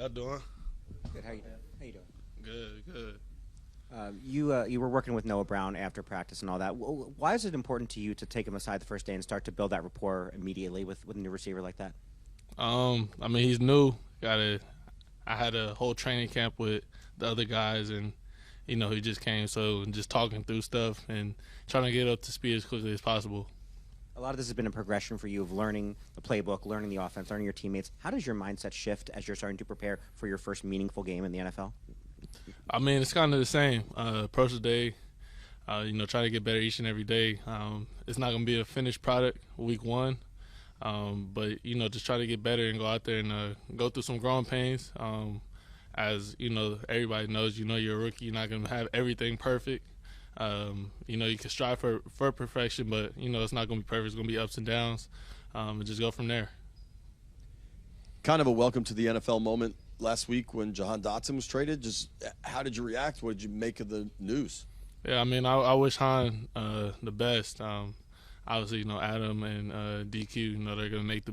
y'all doing? Good. How you doing? How you doing? Good. You were working with Noah Brown after practice and all that. Why is it important to you to take him aside the first day and start to build that rapport immediately with a new receiver like that? I mean, he's new. I had a whole training camp with the other guys, and he just came. So just talking through stuff and trying to get up to speed as quickly as possible. A lot of this has been a progression for you of learning the playbook, learning the offense, learning your teammates. How does your mindset shift as you're starting to prepare for your first meaningful game in the NFL? I mean, it's kind of the same. Approach the day, try to get better each and every day. It's not going to be a finished product week one, but, just try to get better and go out there and go through some growing pains. As, everybody knows, you're a rookie. You're not going to have everything perfect. You can strive for perfection, but, it's not going to be perfect. It's going to be ups and downs, and just go from there. Kind of a welcome to the NFL moment last week when Jahan Dotson was traded. Just how did you react? What did you make of the news? Yeah, I mean, I wish Han the best. Obviously, Adam and DQ, they're going to make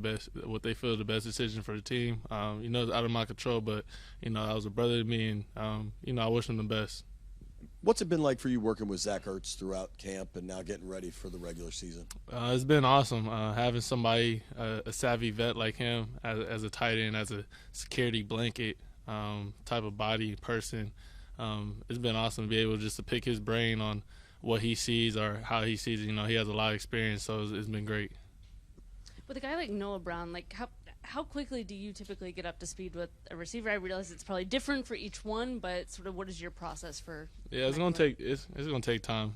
what they feel the best decision for the team. It's out of my control, but, that was a brother to me, and, I wish him the best. What's it been like for you working with Zach Ertz throughout camp and now getting ready for the regular season? It's been awesome having somebody, a savvy vet like him as a tight end, as a security blanket type of body person. It's been awesome to be able just to pick his brain on what he sees or how he sees it. He has a lot of experience, so it's been great. With a guy like Noah Brown, how quickly do you typically get up to speed with a receiver? I realize it's probably different for each one, but sort of what is your process for? Yeah, it's gonna take time.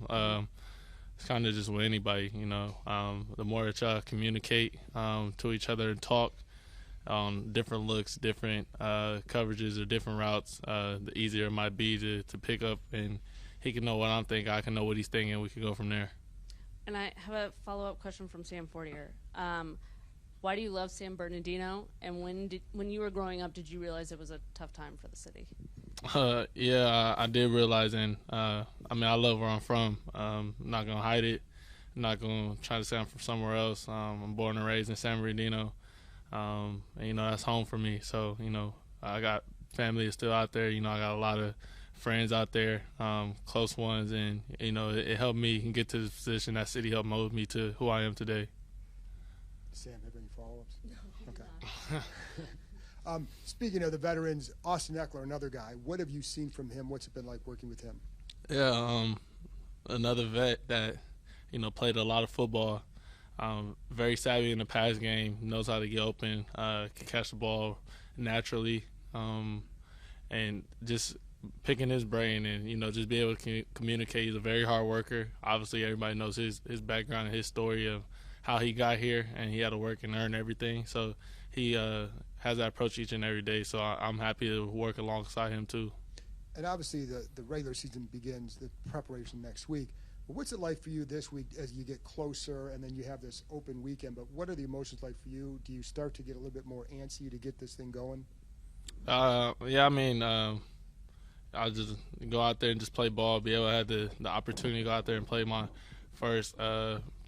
It's kind of just with anybody, the more that y'all communicate to each other and talk on different looks, different coverages or different routes, the easier it might be to pick up, and he can know what I'm thinking, I can know what he's thinking, and we can go from there. And I have a follow-up question from Sam Fortier. Why do you love San Bernardino? And when you were growing up, did you realize it was a tough time for the city? Yeah, I did realize, and I love where I'm from. I'm not gonna hide it. I'm not gonna try to say I'm from somewhere else. I'm born and raised in San Bernardino, and that's home for me. So I got family that's still out there. I got a lot of friends out there, close ones, and it helped me get to the position that city helped mold me to who I am today. Sam, have any follow-ups? No. Okay. Speaking of the veterans, Austin Ekeler, another guy. What have you seen from him? What's it been like working with him? Yeah, another vet that played a lot of football. Very savvy in the pass game. Knows how to get open. Can catch the ball naturally, and just picking his brain and just be able to communicate. He's a very hard worker. Obviously, everybody knows his background and his story of how he got here, and he had to work and earn everything. So he has that approach each and every day. So I'm happy to work alongside him too. And obviously the regular season begins, the preparation next week. But what's it like for you this week as you get closer and then you have this open weekend? But what are the emotions like for you? Do you start to get a little bit more antsy to get this thing going? Yeah, I'll just go out there and just play ball, be able to have the opportunity to go out there and play my first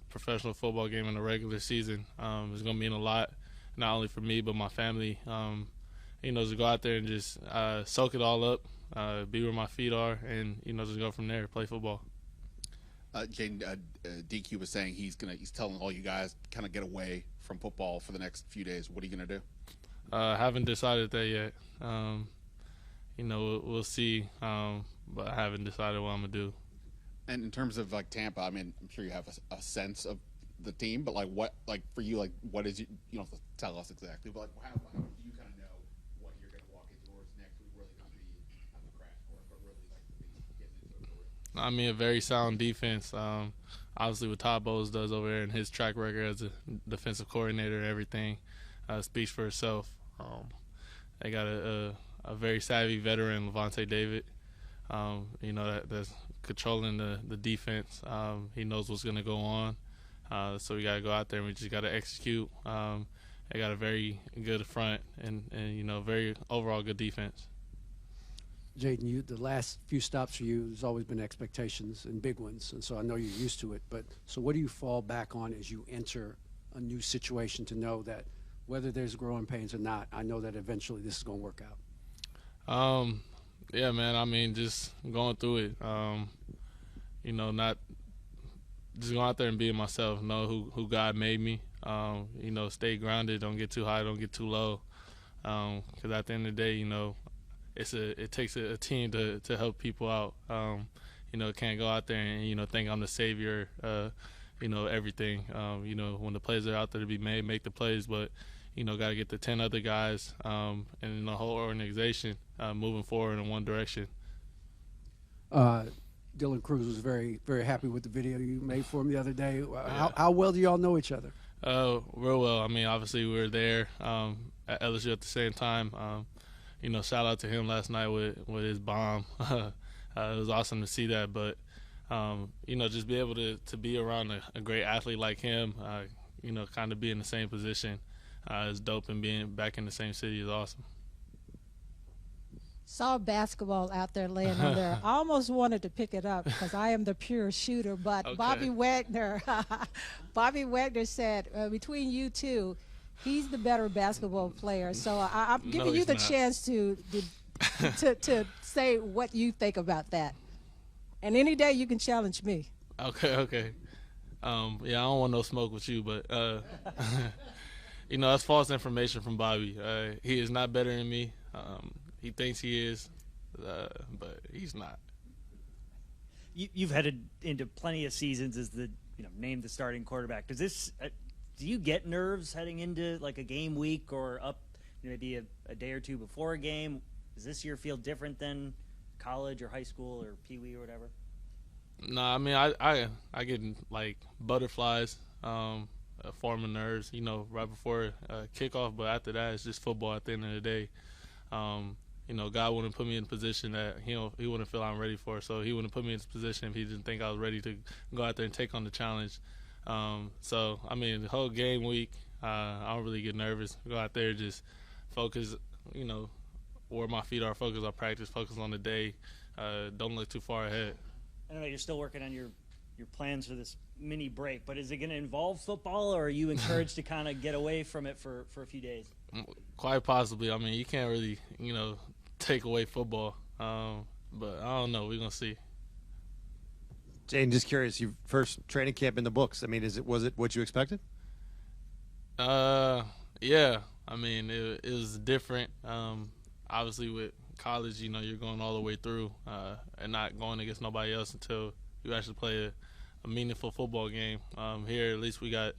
professional football game in the regular season. It's going to mean a lot, not only for me but my family. To go out there and just soak it all up, be where my feet are, and just go from there, play football. Jayden, DQ was saying he's telling all you guys kind of get away from football for the next few days. What are you going to do? Haven't decided that yet. We'll see, but I haven't decided what I'm going to do. And in terms of Tampa, I'm sure you have a sense of the team, but what for you, what is you don't have to tell us exactly, but how do you kind of know what you're going to walk into or is next week really going to be not the crash course, but really getting into it? A very sound defense. Obviously, what Todd Bowles does over there and his track record as a defensive coordinator and everything speaks for itself. They got a very savvy veteran, Levante David. That's controlling the defense. He knows what's going to go on. So we got to go out there and we just got to execute. They got a very good front and very overall good defense. Jayden, the last few stops for you, there's always been expectations and big ones, and so I know you're used to it. But so what do you fall back on as you enter a new situation to know that whether there's growing pains or not, I know that eventually this is going to work out? Yeah, man. I mean, just going through it. Not just going out there and being myself. Know who God made me. Stay grounded. Don't get too high. Don't get too low. Because at the end of the day, it takes a team to help people out. Can't go out there and think I'm the savior. Everything. When the plays are out there to be made, make the plays, but got to get the 10 other guys and the whole organization moving forward in one direction. Dylan Cruz was very, very happy with the video you made for him the other day. How well do y'all know each other? Real well. I mean, obviously we were there at LSU at the same time. Shout out to him last night with his bomb. It was awesome to see that. But, just be able to be around a great athlete like him, kind of be in the same position is dope, and being back in the same city is awesome. Saw basketball out there laying on there. I almost wanted to pick it up because I am the pure shooter, but Okay. Bobby Wagner said between you two, he's the better basketball player. So I'm No, giving you he's the not. chance to say what you think about that. And any day you can challenge me. Okay. I don't want no smoke with you, but that's false information from Bobby. He is not better than me. He thinks he is, but he's not. You've headed into plenty of seasons as the named the starting quarterback. Do you get nerves heading into like a game week or up maybe a day or two before a game? Does this year feel different than college or high school or Pee Wee or whatever? No, I mean I get like butterflies, forming nerves, right before kickoff. But after that, it's just football. At the end of the day, God wouldn't put me in a position that he wouldn't feel I'm ready for. So he wouldn't put me in this position if he didn't think I was ready to go out there and take on the challenge. So I mean, the whole game week, I don't really get nervous. Go out there, just focus, where my feet are. Focus on practice. Focus on the day. Don't look too far ahead. I know you're still working on your plans for this mini break, but is it going to involve football, or are you encouraged to kind of get away from it for a few days? Quite possibly. I mean, you can't really, take away football. But I don't know. We're going to see. Jayden, just curious, your first training camp in the books. I mean, was it what you expected? Yeah. I mean, it was different. Obviously, with college, you're going all the way through and not going against nobody else until you actually play a meaningful football game. Here, at least we got,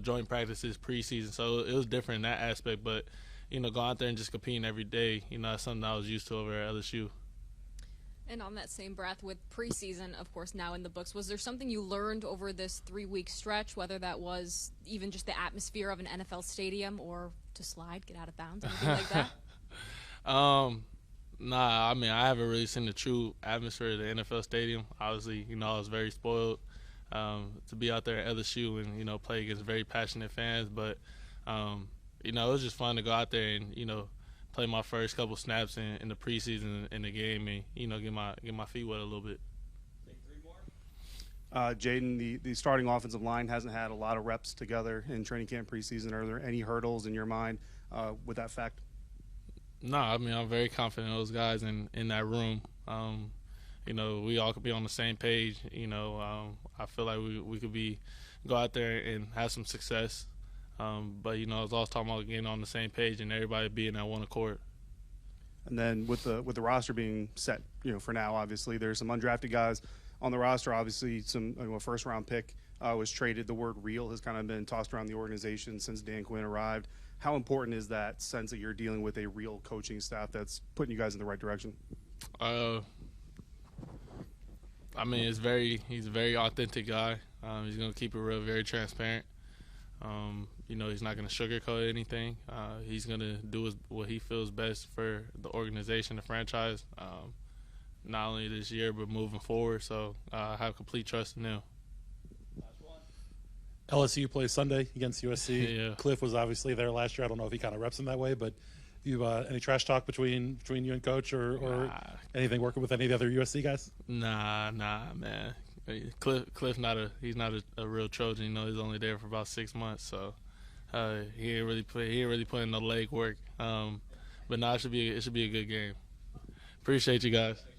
joint practices, preseason, so it was different in that aspect. But, going out there and just competing every day, that's something I was used to over at LSU. And on that same breath, with preseason, of course, now in the books, was there something you learned over this 3-week stretch, whether that was even just the atmosphere of an NFL stadium or to slide, get out of bounds, anything like that? Nah, I mean, I haven't really seen the true atmosphere of the NFL stadium. Obviously, I was very spoiled to be out there at LSU and, play against very passionate fans. But, it was just fun to go out there and, play my first couple snaps in the preseason in the game and, get my feet wet a little bit. Jayden, the starting offensive line hasn't had a lot of reps together in training camp preseason. Are there any hurdles in your mind with that fact? No, I mean, I'm very confident in those guys in that room. We all could be on the same page. I feel like we could go out there and have some success. But, I was always talking about getting on the same page and everybody being at one accord. And then with the roster being set, for now, obviously there's some undrafted guys on the roster. Obviously, a first-round pick was traded. The word real has kind of been tossed around the organization since Dan Quinn arrived. How important is that sense that you're dealing with a real coaching staff that's putting you guys in the right direction? I mean, he's a very authentic guy. He's going to keep it real, very transparent. He's not going to sugarcoat anything. He's going to do what he feels best for the organization, the franchise, not only this year but moving forward. So I have complete trust in him. LSU plays Sunday against USC. Yeah. Cliff was obviously there last year. I don't know if he kind of reps him that way, but you any trash talk between you and Coach or anything working with any of the other USC guys? Nah, man. Cliff he's not a real Trojan. He's only there for about 6 months, so he ain't really putting the leg work. But no, it should be a good game. Appreciate you guys.